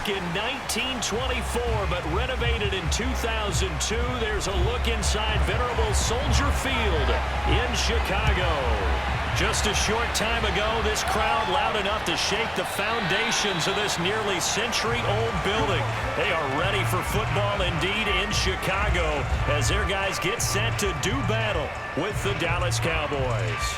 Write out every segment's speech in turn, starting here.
back in 1924, but renovated in 2002. There's a look inside venerable Soldier Field in Chicago. Just a short time ago, this crowd loud enough to shake the foundations of this nearly century-old building. They are ready for football indeed in Chicago as their guys get set to do battle with the Dallas Cowboys.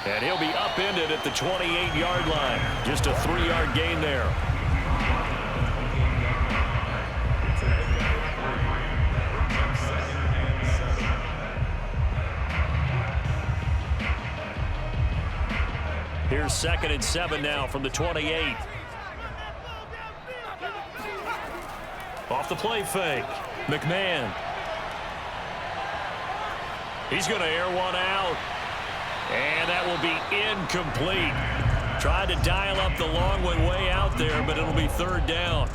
And he'll be upended at the 28-yard line. Just a 3-yard gain there. Here's 2nd and 7 now from the 28. Off the play fake. McMahon. He's going to air one out. And that will be incomplete. Tried to dial up the long one way out there, but it'll be 3rd down.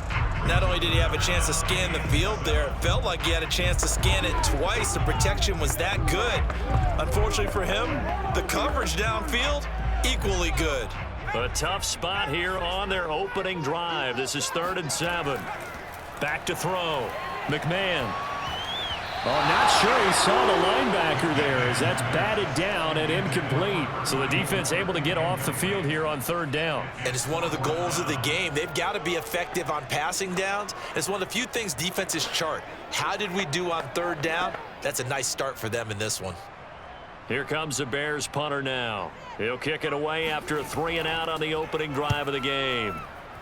Not only did he have a chance to scan the field there, it felt like he had a chance to scan it twice. The protection was that good. Unfortunately for him, the coverage downfield, equally good. A tough spot here on their opening drive. This is 3rd and 7. Back to throw. McMahon. Oh, not sure he saw the linebacker there as that's batted down and incomplete. So the defense able to get off the field here on 3rd down. And it's one of the goals of the game. They've got to be effective on passing downs. It's one of the few things defenses chart. How did we do on 3rd down? That's a nice start for them in this one. Here comes the Bears punter now. He'll kick it away after a 3-and-out on the opening drive of the game.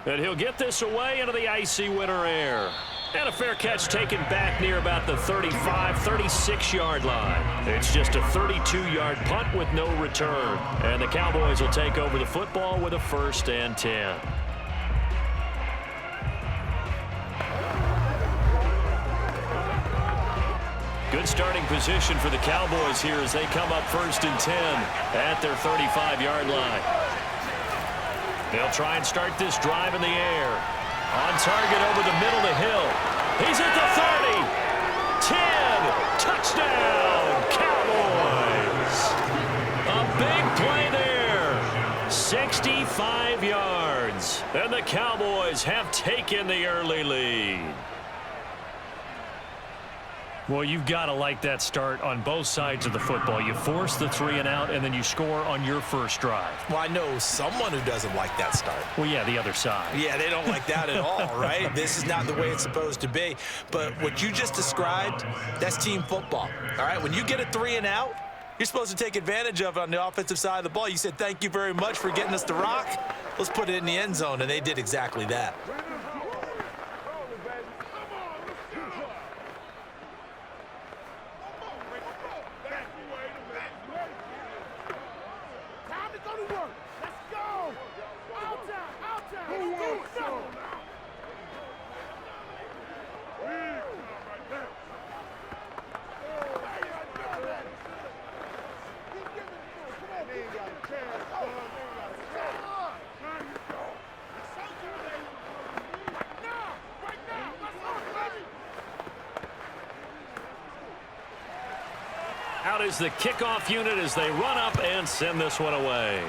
And he'll get this away into the icy winter air. And a fair catch taken back near about the 35, 36-yard line. It's just a 32-yard punt with no return. And the Cowboys will take over the football with a 1st and 10. Good starting position for the Cowboys here as they come up 1st and 10 at their 35-yard line. They'll try and start this drive in the air. On target over the middle to Hill. He's at the 30. 10. Touchdown, Cowboys. A big play there. 65 yards. And the Cowboys have taken the early lead. Well, you've got to like that start on both sides of the football. You force the 3-and-out, and then you score on your first drive. Well, I know someone who doesn't like that start. Well, yeah, the other side. Yeah, they don't like that at all, right? This is not the way it's supposed to be. But what you just described, that's team football, all right? When you get a 3-and-out, you're supposed to take advantage of it on the offensive side of the ball. You said, thank you very much for getting us the rock. Let's put it in the end zone, and they did exactly that. Out is the kickoff unit as they run up and send this one away.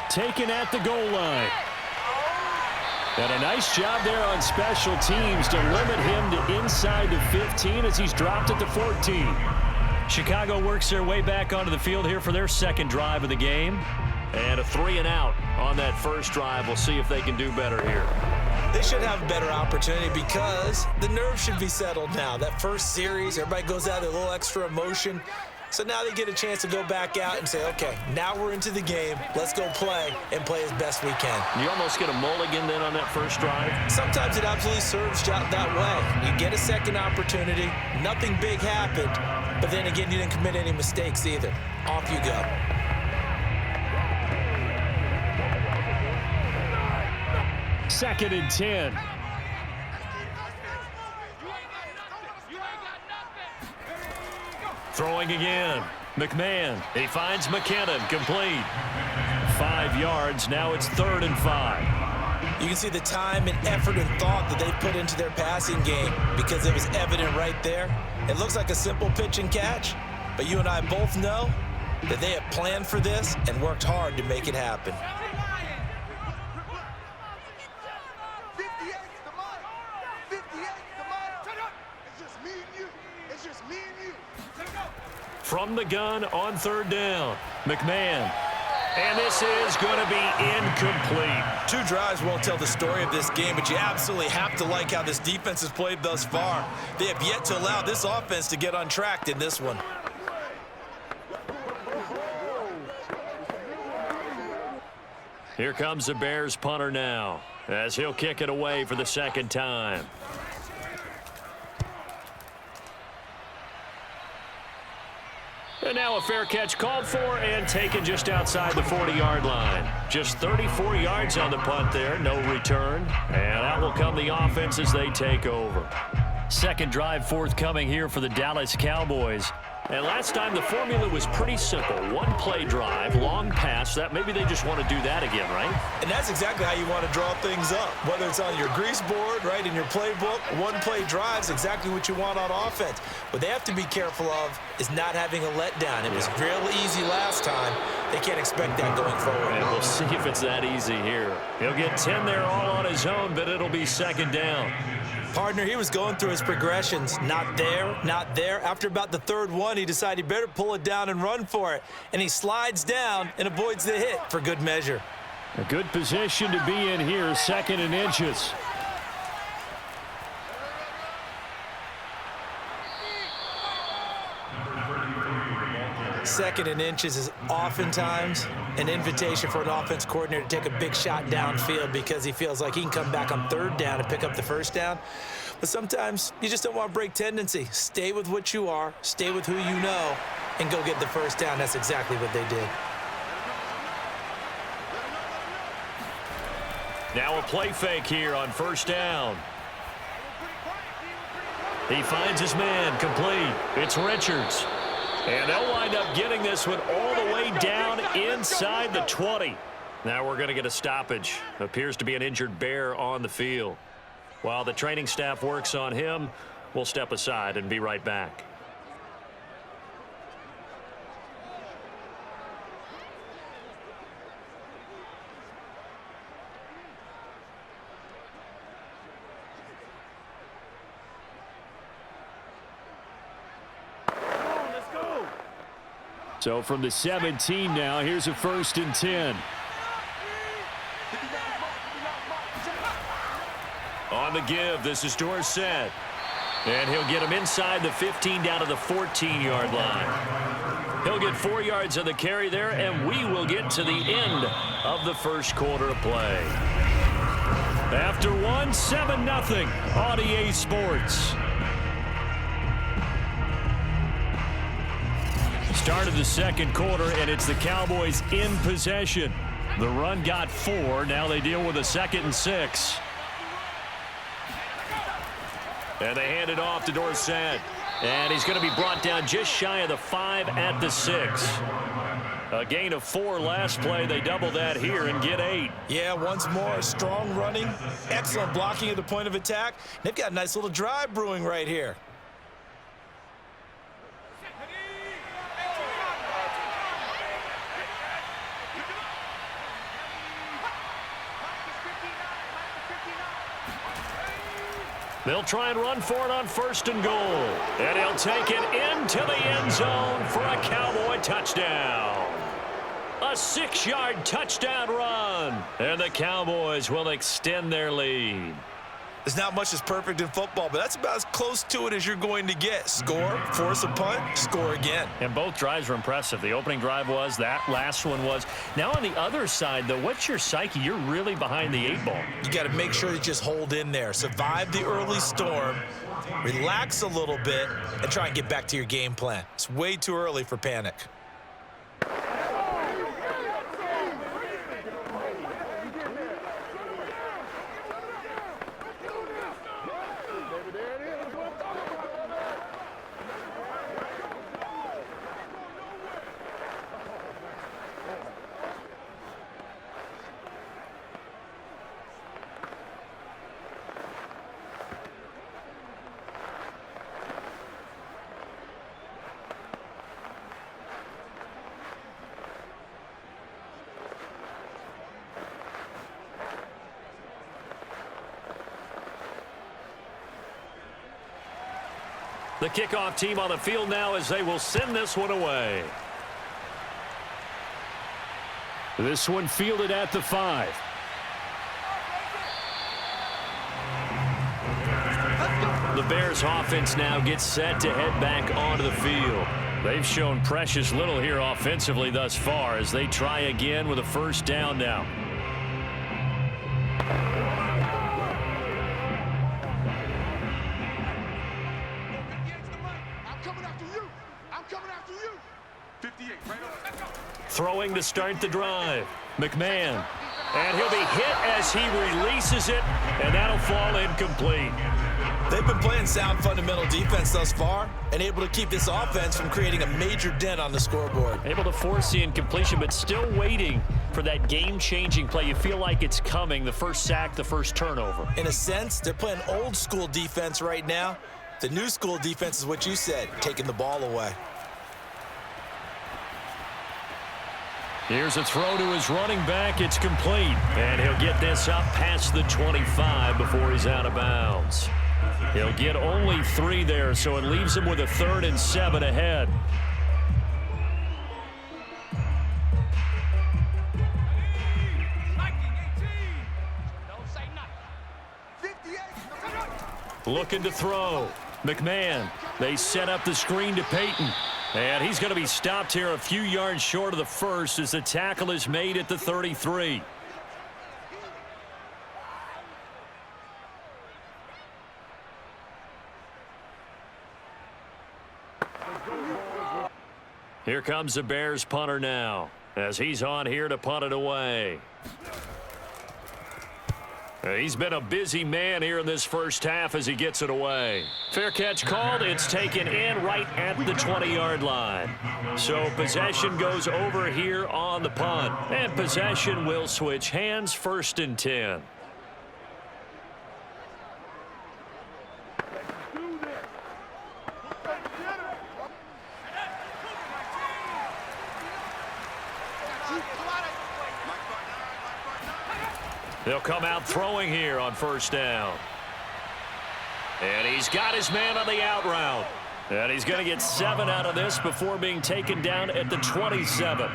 Taken at the goal line. And a nice job there on special teams to limit him to inside the 15 as he's dropped at the 14. Chicago works their way back onto the field here for their 2nd drive of the game. And a 3-and-out on that first drive. We'll see if they can do better here. They should have a better opportunity because the nerves should be settled now. That first series, everybody goes out with a little extra emotion. So now they get a chance to go back out and say, okay, now we're into the game. Let's go play and play as best we can. You almost get a mulligan then on that first drive? Sometimes it absolutely serves out that way. You get a second opportunity. Nothing big happened. But then again, you didn't commit any mistakes either. Off you go. Second and 10. Throwing again. McMahon. He finds McKinnon. Complete. 5 yards. Now it's 3rd and 5. You can see the time and effort and thought that they put into their passing game because it was evident right there. It looks like a simple pitch and catch, but you and I both know that they have planned for this and worked hard to make it happen. From the gun on 3rd down, McMahon. And this is going to be incomplete. 2 drives won't tell the story of this game, but you absolutely have to like how this defense has played thus far. They have yet to allow this offense to get untracked in this one. Here comes the Bears punter now, as he'll kick it away for the 2nd time. And now a fair catch called for and taken just outside the 40-yard line. Just 34 yards on the punt there, no return. And out will come the offense as they take over. 2nd drive forthcoming here for the Dallas Cowboys. And last time the formula was pretty simple. 1 play drive, long pass. That maybe they just want to do that again, right? And that's exactly how you want to draw things up. Whether it's on your grease board, right, in your playbook, 1 play drive is exactly what you want on offense. What they have to be careful of is not having a letdown. It was real easy last time. They can't expect that going forward. And we'll see if it's that easy here. He'll get 10 there all on his own, but it'll be 2nd down. Partner, he was going through his progressions. Not there, not there. After about the 3rd one, he decided he better pull it down and run for it. And he slides down and avoids the hit for good measure. A good position to be in here, 2nd and inches. Second and inches is oftentimes an invitation for an offense coordinator to take a big shot downfield because he feels like he can come back on 3rd down and pick up the 1st down. But sometimes you just don't want to break tendency. Stay with what you are, stay with who you know, and go get the 1st down. That's exactly what they did. Now a play fake here on 1st down. He finds his man, complete. It's Richards. And they'll wind up getting this one all the way down inside the 20. Now we're going to get a stoppage. Appears to be an injured Bear on the field. While the training staff works on him, we'll step aside and be right back. So from the 17 now, here's a 1st and 10. On the give, this is Dorsett. And he'll get him inside the 15 down to the 14-yard line. He'll get 4 yards on the carry there, and we will get to the end of the 1st quarter of play. After 7-0 on EA Sports. Start of the 2nd quarter, and it's the Cowboys in possession. The run got 4. Now they deal with a 2nd and 6. And they hand it off to Dorsett. And he's going to be brought down just shy of the 5 at the 6. A gain of 4 last play. They double that here and get 8. Yeah, once more, strong running, excellent blocking at the point of attack. They've got a nice little drive brewing right here. They'll try and run for it on 1st and goal. And he'll take it into the end zone for a Cowboy touchdown. A 6-yard touchdown run. And the Cowboys will extend their lead. There's not much that's perfect in football, but that's about as close to it as you're going to get. Score, force a punt, score again. And both drives were impressive. The opening drive was, that last one was. Now on the other side, though, what's your psyche? You're really behind the 8 ball. You got to make sure you just hold in there. Survive the early storm, relax a little bit, and try and get back to your game plan. It's way too early for panic. The kickoff team on the field now as they will send this one away. This one fielded at the 5. The Bears offense now gets set to head back onto the field. They've shown precious little here offensively thus far as they try again with a first down now. Throwing to start the drive. McMahon. And he'll be hit as he releases it, and that'll fall incomplete. They've been playing sound fundamental defense thus far and able to keep this offense from creating a major dent on the scoreboard. Able to force the incompletion, but still waiting for that game-changing play. You feel like it's coming, the first sack, the first turnover. In a sense, they're playing old-school defense right now. The new-school defense is what you said, taking the ball away. Here's a throw to his running back. It's complete. And he'll get this up past the 25 before he's out of bounds. He'll get only 3 there, so it leaves him with a 3rd and 7 ahead. Looking to throw. McMahon. They set up the screen to Peyton. And he's going to be stopped here a few yards short of the first as the tackle is made at the 33. Here comes the Bears punter now as he's on here to punt it away. He's been a busy man here in this first half as he gets it away. Fair catch called. It's taken in right at the 20-yard line. So possession goes over here on the punt. And possession will switch hands, 1st and 10. They'll come out throwing here on first down. And he's got his man on the out route. And he's going to get 7 out of this before being taken down at the 27.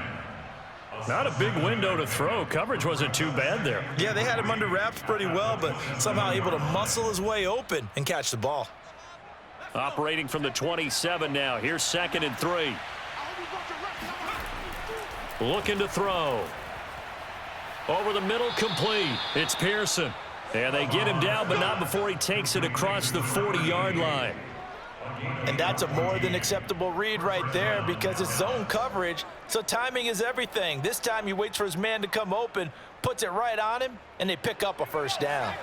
Not a big window to throw. Coverage wasn't too bad there. Yeah, they had him under wraps pretty well, but somehow able to muscle his way open and catch the ball. Operating from the 27 now. Here's 2nd and 3. Looking to throw. Over the middle, complete. It's Pearson. And they get him down, but not before he takes it across the 40-yard line. And that's a more than acceptable read right there because it's zone coverage, so timing is everything. This time he waits for his man to come open, puts it right on him, and they pick up a first down.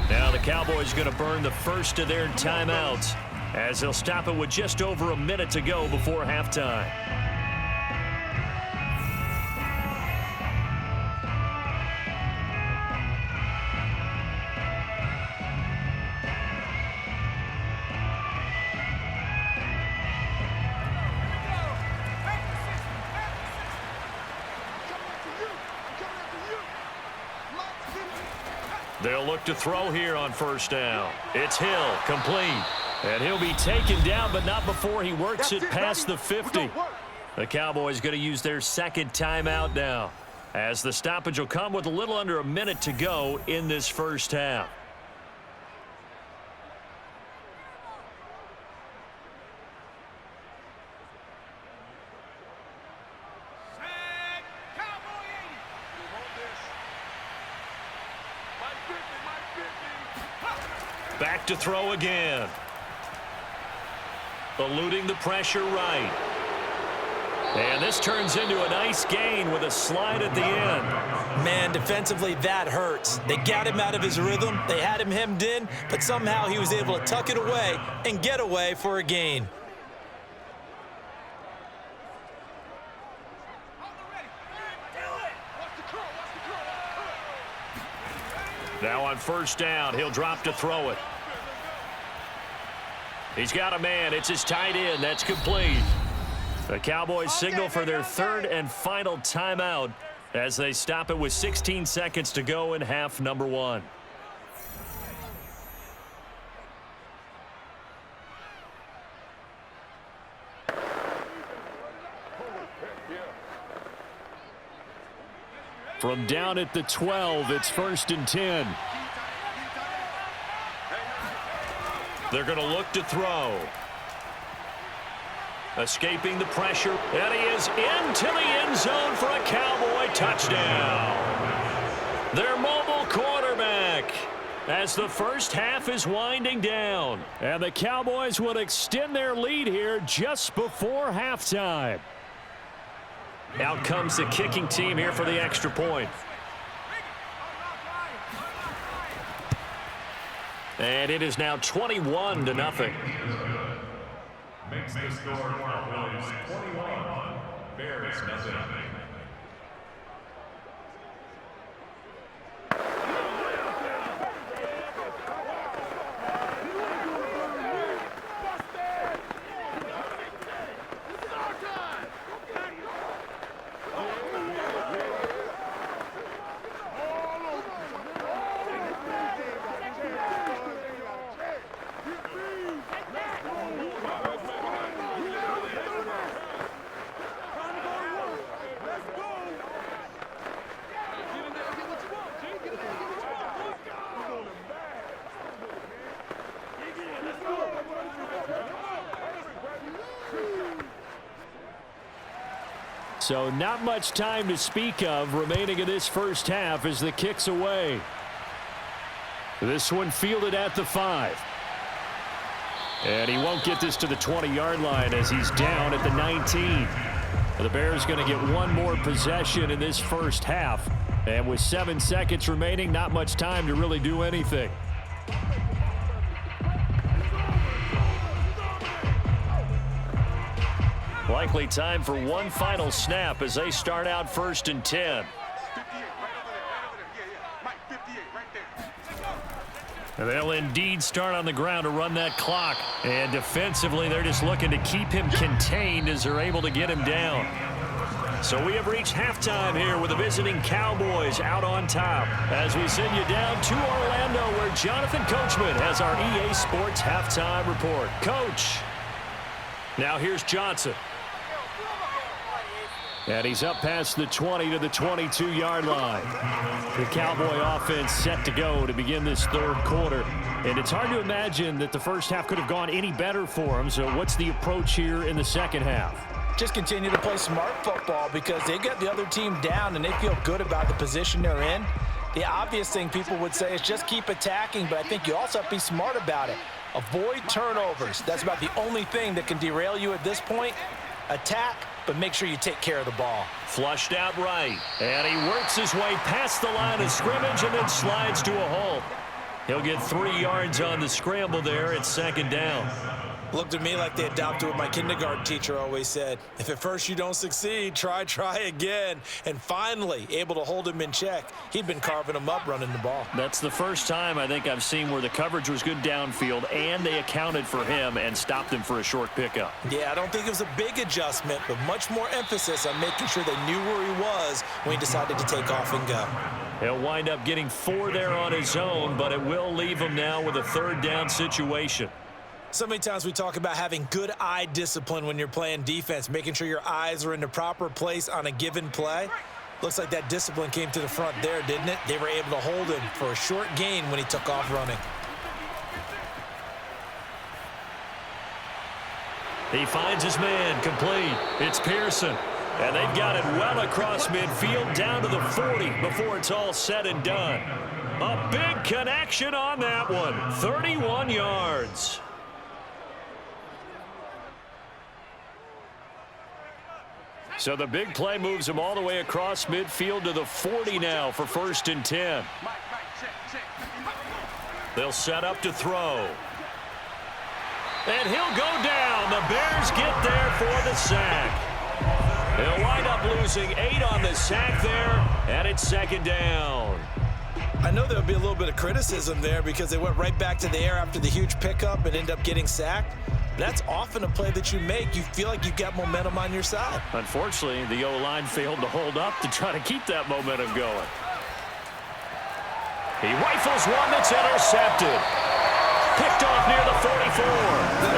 Now the Cowboys going to burn the first of their timeouts as they'll stop it with just over a minute to go before halftime. They'll look to throw here on first down. It's Hill, complete. And he'll be taken down, but not before he works it past the 50. The Cowboys going to use their 2nd timeout now, as the stoppage will come with a little under a minute to go in this first half. Back to throw again. Eluding the pressure right. And this turns into a nice gain with a slide at the end. Man, defensively, that hurts. They got him out of his rhythm. They had him hemmed in, but somehow he was able to tuck it away and get away for a gain. Now on first down, he'll drop to throw it. He's got a man. It's his tight end. That's complete. The Cowboys signal for their 3rd and final timeout as they stop it with 16 seconds to go in half number 1. From down at the 12, it's 1st and 10. They're going to look to throw. Escaping the pressure, and he is into the end zone for a Cowboy touchdown. Their mobile quarterback as the first half is winding down. And the Cowboys will extend their lead here just before halftime. Out comes the kicking team here for the extra point. And it is now 21-0. Makes the score Cowboys 21, Bears nothing. So not much time to speak of remaining in this first half as the kick's away. This one fielded at the 5. And he won't get this to the 20-yard line as he's down at the 19. The Bears going to get one more possession in this first half. And with 7 seconds remaining, not much time to really do anything. Likely time for one final snap as they start out 1st and 10. And they'll indeed start on the ground to run that clock. And defensively, they're just looking to keep him contained as they're able to get him down. So we have reached halftime here with the visiting Cowboys out on top as we send you down to Orlando where Jonathan Coachman has our EA Sports halftime report. Coach. Now here's Johnson. And he's up past the 20 to the 22-yard line. The Cowboy offense set to go to begin this third quarter. And it's hard to imagine that the first half could have gone any better for them. So what's the approach here in the second half? Just continue to play smart football because they got the other team down and they feel good about the position they're in. The obvious thing people would say is just keep attacking, but I think you also have to be smart about it. Avoid turnovers. That's about the only thing that can derail you at this point. Attack, but make sure you take care of the ball. Flushed out right, and he works his way past the line of scrimmage and then slides to a halt. He'll get 3 yards on the scramble there at 2nd down. Looked at me like they adopted what my kindergarten teacher always said. If at first you don't succeed, try again. And finally, able to hold him in check. He'd been carving him up running the ball. That's the first time I think I've seen where the coverage was good downfield and they accounted for him and stopped him for a short pickup. Yeah, I don't think it was a big adjustment, but much more emphasis on making sure they knew where he was when he decided to take off and go. He'll wind up getting 4 there on his own, but it will leave him now with a 3rd down situation. So many times we talk about having good eye discipline when you're playing defense, making sure your eyes are in the proper place on a given play. Looks like that discipline came to the front there, didn't it? They were able to hold him for a short gain when he took off running. He finds his man complete. It's Pearson. And they've got it well across midfield down to the 40 before it's all said and done. A big connection on that one. 31 yards. So the big play moves him all the way across midfield to the 40 now for 1st and 10. They'll set up to throw. And he'll go down. The Bears get there for the sack. They'll wind up losing 8 on the sack there, and it's 2nd down. I know there'll be a little bit of criticism there because they went right back to the air after the huge pickup and end up getting sacked. That's often a play that you make. You feel like you've got momentum on your side. Unfortunately, the O-line failed to hold up to try to keep that momentum going. He rifles one that's intercepted. Picked off near the 44.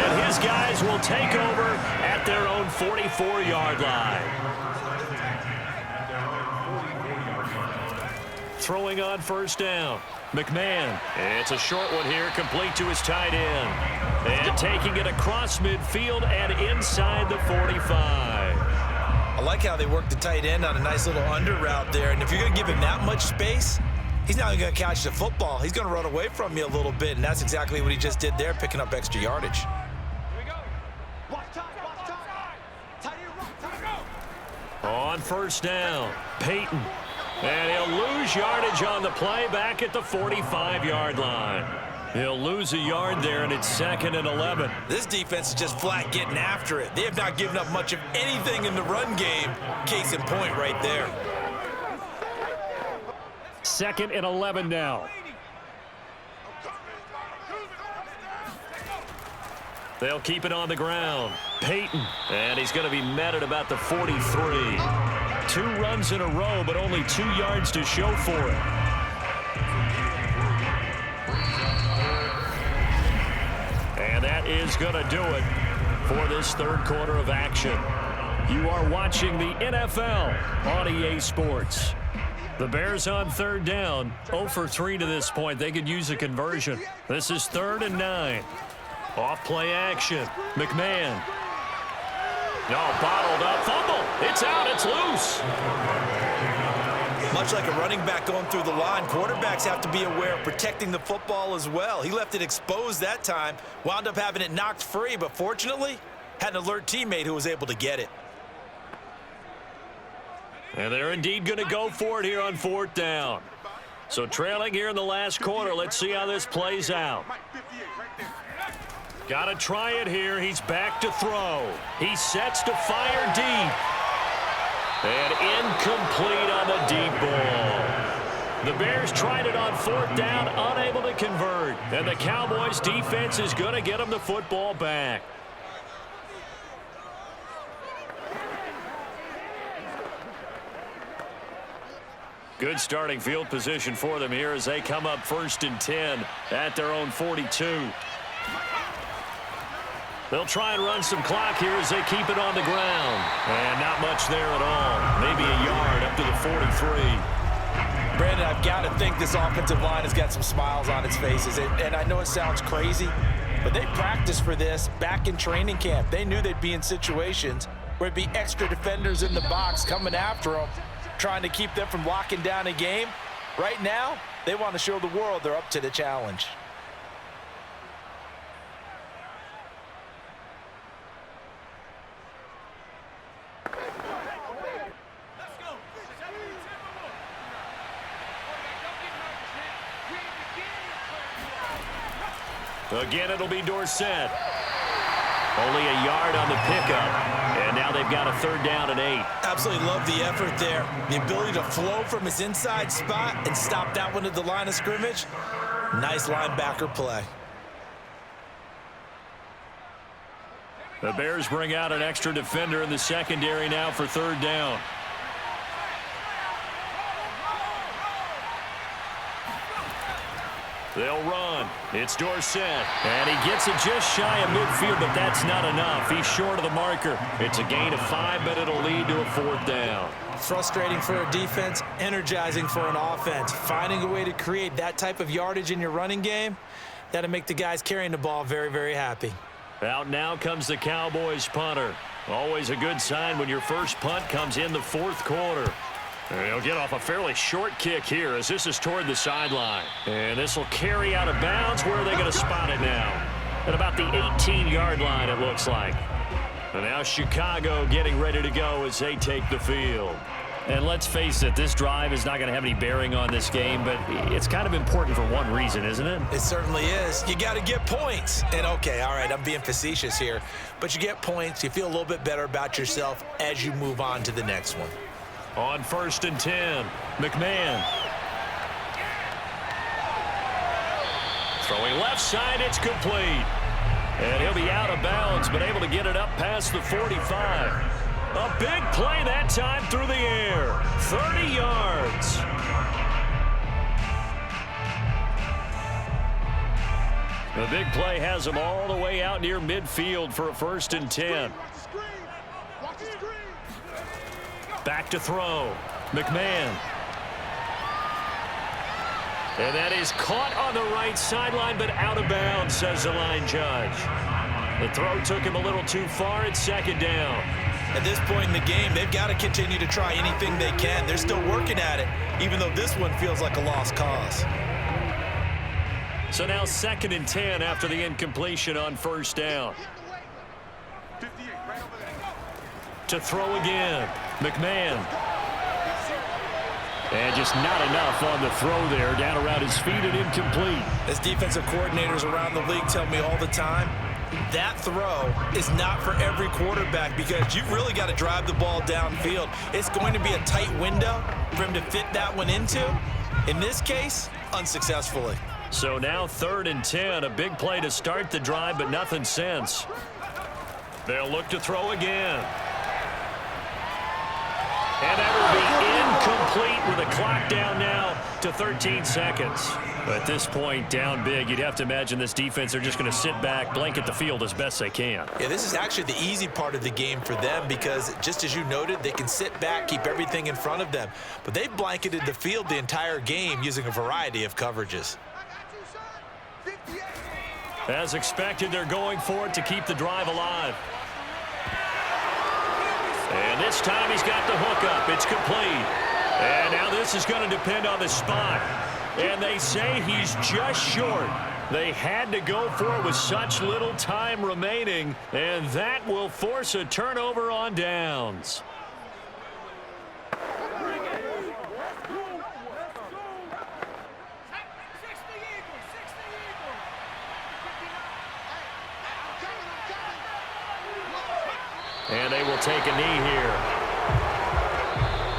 And his guys will take over at their own 44-yard line. throwing on first down. McMahon. It's a short one here, complete to his tight end. And taking it across midfield and inside the 45. I like how they work the tight end on a nice little under route there. And if you're going to give him that much space, he's not going to catch the football. He's going to run away from you a little bit, and that's exactly what he just did there, picking up extra yardage. On first down, Peyton. And he'll lose yardage on the play back at the 45-yard line. He'll lose a yard there, and it's 2nd and 11. This defense is just flat getting after it. They have not given up much of anything in the run game. Case in point right there. 2nd and 11 now. They'll keep it on the ground. Peyton, and he's going to be met at about the 43. 2 runs in a row, but only 2 yards to show for it. And that is going to do it for this third quarter of action. You are watching the NFL on EA Sports. The Bears on third down, 0 for 3 to this point. They could use a conversion. This is 3rd and 9. Off play action. McMahon. No, bottled up. Fumble. It's out. It's loose. Much like a running back going through the line, quarterbacks have to be aware of protecting the football as well. He left it exposed that time, wound up having it knocked free, but fortunately, had an alert teammate who was able to get it. And they're indeed going to go for it here on 4th down. So trailing here in the last quarter, let's see how this plays out. Got to try it here. He's back to throw. He sets to fire deep. And incomplete on the deep ball. The Bears tried it on 4th down, unable to convert. And the Cowboys defense is going to get them the football back. Good starting field position for them here as they come up 1st and 10 at their own 42. They'll try and run some clock here as they keep it on the ground. And not much there at all. Maybe a yard up to the 43. Brandon, I've got to think this offensive line has got some smiles on its faces. And I know it sounds crazy, but they practiced for this back in training camp. They knew they'd be in situations where it'd be extra defenders in the box coming after them, trying to keep them from locking down a game. Right now, they want to show the world they're up to the challenge. Again, it'll be Dorsett. Only a yard on the pickup, and now they've got a 3rd down and 8. Absolutely love the effort there. The ability to flow from his inside spot and stop that one at the line of scrimmage. Nice linebacker play. The Bears bring out an extra defender in the secondary now for 3rd down. They'll run. It's Dorsett. And he gets it just shy of midfield, but that's not enough. He's short of the marker. It's a gain of 5, but it'll lead to a 4th down. Frustrating for a defense, energizing for an offense. Finding a way to create that type of yardage in your running game, that'll make the guys carrying the ball very, very happy. Out now comes the Cowboys punter. Always a good sign when your first punt comes in the 4th quarter. And he'll get off a fairly short kick here as this is toward the sideline. And this will carry out of bounds. Where are they going to spot it now? At about the 18-yard line, it looks like. And now Chicago getting ready to go as they take the field. And let's face it, this drive is not going to have any bearing on this game, but it's kind of important for one reason, isn't it? It certainly is. You got to get points. And, okay, all right, I'm being facetious here. But you get points, you feel a little bit better about yourself as you move on to the next one. On 1st and 10, McMahon. Throwing left side, it's complete. And he'll be out of bounds, but able to get it up past the 45. A big play that time through the air. 30 yards. The big play has him all the way out near midfield for a 1st and 10. Back to throw. McMahon. And that is caught on the right sideline, but out of bounds, says the line judge. The throw took him a little too far. It's second down. At this point in the game, they've got to continue to try anything they can. They're still working at it, even though this one feels like a lost cause. So now 2nd and 10 after the incompletion on first down. To throw again, McMahon. And just not enough on the throw there. Down around his feet and incomplete. As defensive coordinators around the league tell me all the time, that throw is not for every quarterback because you've really got to drive the ball downfield. It's going to be a tight window for him to fit that one into. In this case, unsuccessfully. So now 3rd and 10, a big play to start the drive, but nothing since. They'll look to throw again. And that will be incomplete with a clock down now to 13 seconds. At this point, down big, you'd have to imagine this defense are just going to sit back, blanket the field as best they can. Yeah, this is actually the easy part of the game for them because, just as you noted, they can sit back, keep everything in front of them. But they've blanketed the field the entire game using a variety of coverages. As expected, they're going for it to keep the drive alive. And this time he's got the hook up. It's complete. And now this is going to depend on the spot. And they say he's just short. They had to go for it with such little time remaining. And that will force a turnover on downs. And they will take a knee here.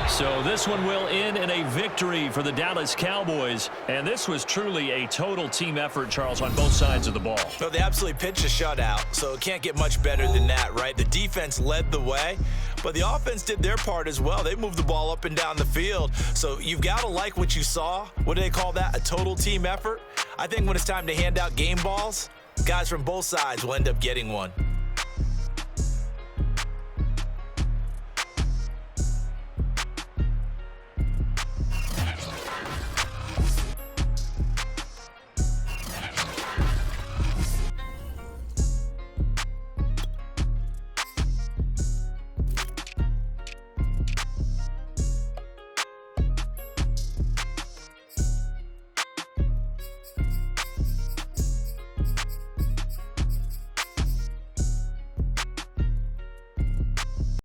So this one will end in a victory for the Dallas Cowboys. And this was truly a total team effort, Charles, on both sides of the ball. Well, they absolutely pitched a shutout, so it can't get much better than that, right? The defense led the way, but the offense did their part as well. They moved the ball up and down the field. So you've got to like what you saw. What do they call that? A total team effort? I think when it's time to hand out game balls, guys from both sides will end up getting one.